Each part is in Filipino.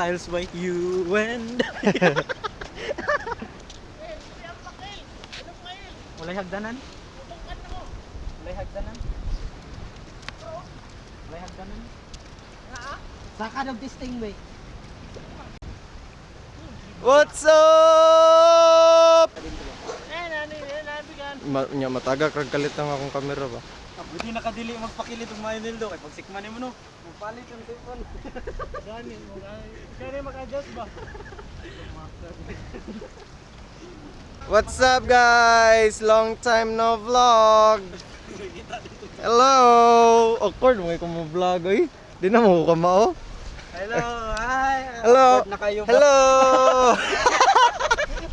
Styles by you and Walay hagdanan? Walay hagdanan? Walay hagdanan? Saka daw testing ba? What's up? Matagak ragkalit lang akong kamera ba? Hindi nakadili magpakilit og mga Nildo kay pag sikman mo no. Magpalit ang cellphone. Gani mag-adjust ba? What's up guys? Long time no vlog. Hello. Awkward mo kung mo vlog oy. Di na mo ka mao. Hello. Hi. Hello. Awkward na kayo ba? Hello.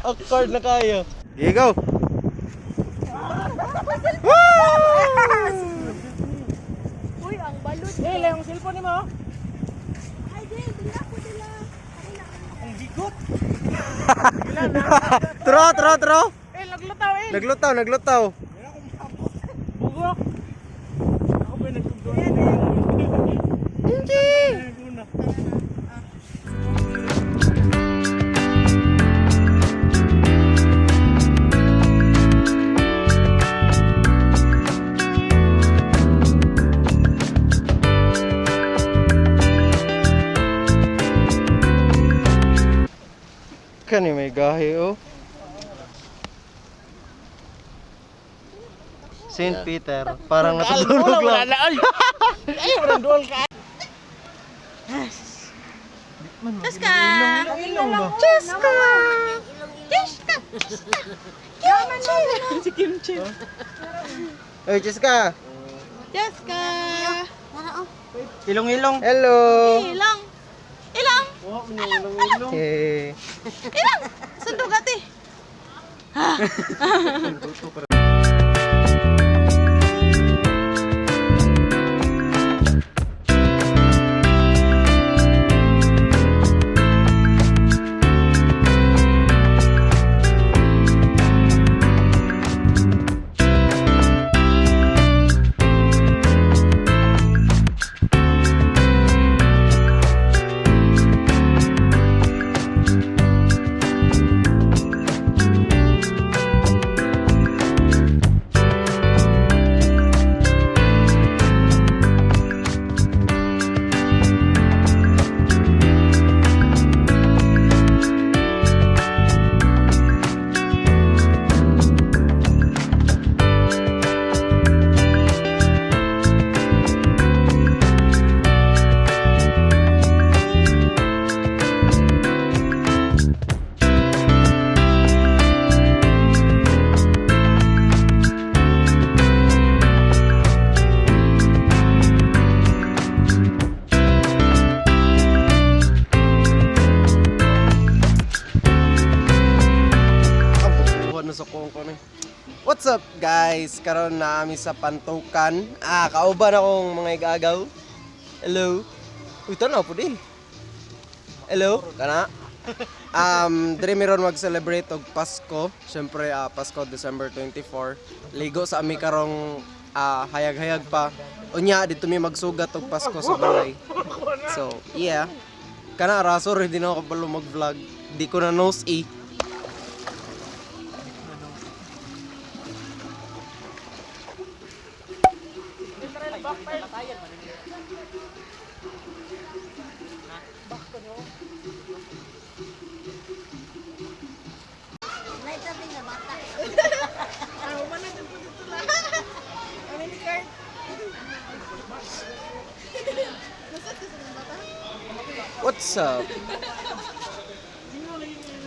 Awkward na kayo. Here you go. Uy, ang balot. Hey, yung cellphone ni mo. Ay, dila ko dila. Ang bigot. Tro. Eh, naglutaw eh. Naglutaw. Bugok. Ako ba nagtugdo? Hindi. Kani may gahi oh. Saint Peter, parang natutulog lang. Ay, parang dual ka. Cheska! Ilong ba? Cheska! Cheska! Si Kimchi. Oy, Cheska. Cheska! Ilong-ilong. Hello. Ilang! Ilang! Oh, ilong-ilong. Hey. Ilang! Sundog ati! What's up guys? Karon na kami sa Pantukan. Kauban akong mga igagaw. Hello. Uy, tanaw po din. Hello, kana. Dire meron mag-celebrate og Pasko. Syempre Pasko December 24. Ligo sa ami karong hayag-hayag pa. Unya dito mi magsugat og Pasko sa balay. So, yeah. Kana rasor hindi na ako balo mag-vlog. Di ko na nose e. What's up?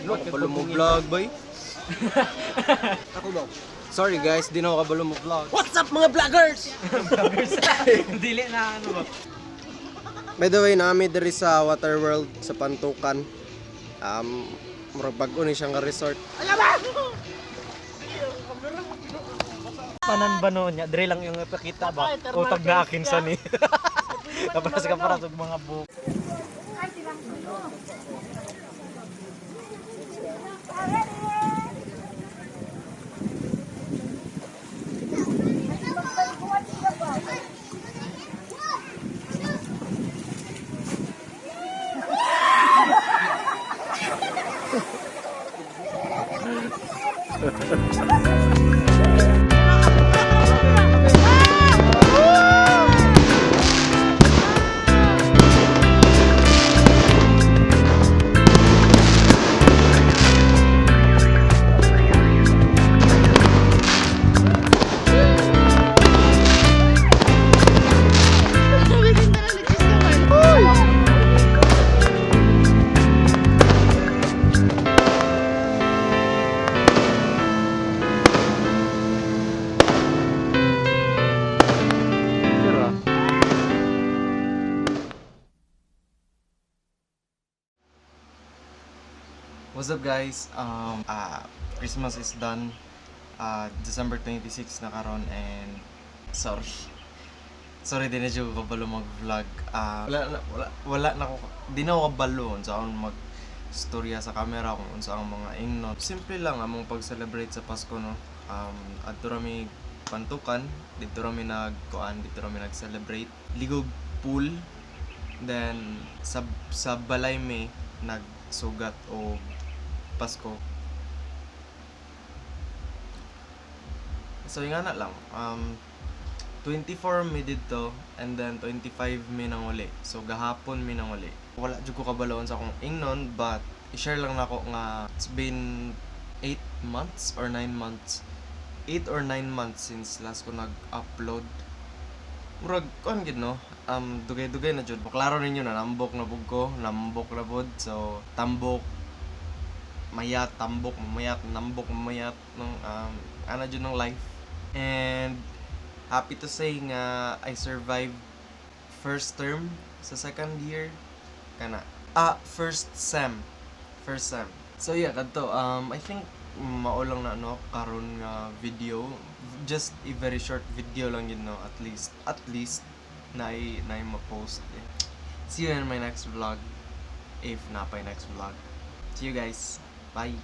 Ano ka balo mo vlog, boy? Ako daw. Sorry guys, di na ako kabalo mo vlog. What's up mga vloggers? Dili na ano ba? By the way, nami diri sa Waterworld sa Pantukan. Murag bag-o ni siyang resort. Panan ba noon niya? Dire lang yung ipakita ba? Utag na akin sa ni. Kapras ka para sa mga book. What's up guys? Christmas is done. December 26 na karon and sorry din na ko kabalo mag-vlog. Wala na ko di na ako kabalo sa akong mag storya sa camera kung unsa ang mga ingnon. Simple lang among pag-celebrate sa Pasko no. Adto rami pantukan, dito rami dito rami nag-celebrate. Ligog pool. Then sa balay may nagsugat o Pasko. So yung nga na lang, 24 mi dito and then 25 mi nang uli. So gahapon mi nang uli. Wala jud ko kabalaon sa akong ingnon but i-share lang nako nga it's been 8 months or 9 months. 8 or 9 months since last ko nag-upload. Murag kuan gid no. Dugay-dugay na jud. Klaro ninyo na nambok na pud ko, nambok na pud. So tambok mayat, tambok, mamayat, nambok, mamayat ng ana jud ng life. And happy to say nga I survived first term sa second year kana first sem. So yeah, kadto I think mao lang na no karon nga video, just a very short video lang yun no, at least na ma-post. See you in my next vlog if na pa next vlog. See you guys. Bye.